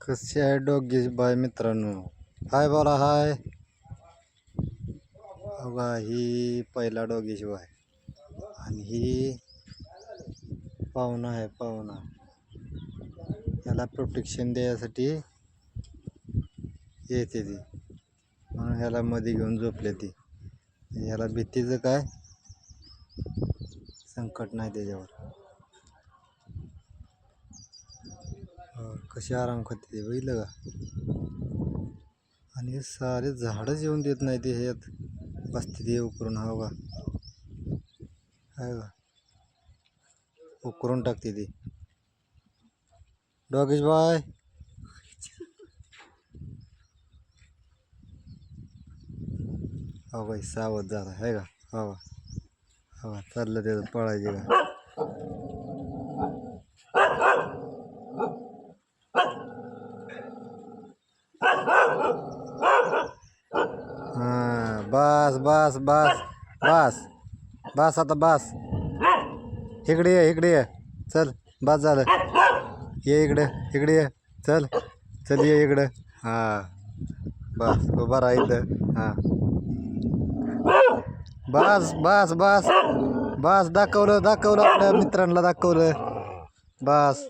कशी आहे doggy bye मित्रांनो. हाय बोला हाय. बघा ही पहिला डॉगी शिवाय आणि ही पाहुणा आहे. पाहुणा याला प्रोटेक्शन द्यायसाठी येते ती, म्हणून ह्याला मध्ये घेऊन झोपले ती. ह्याला भीतीचं काय संकट नाही त्याच्यावर. कशी आराम करते ते बघितलं का. आणि सारे झाडच येऊन देत नाही ते ह्यात बसते ते उकरून. हा बघा आहे का, उकरून टाकते ती. Doggies bye. हो बाई सावध झाला आहे का. हो हो चाललं त्याचं पळायचे का. हां बस बस बस बस बस आता बस. इकडे ये इकडे ये चल. बस झालं. ये इकडे ये चल. चल ये इकडं. हां बस उभा राहा इथं. हां बस बस बस बस. दाखवलं आपल्या मित्रांना दाखवलं. बस.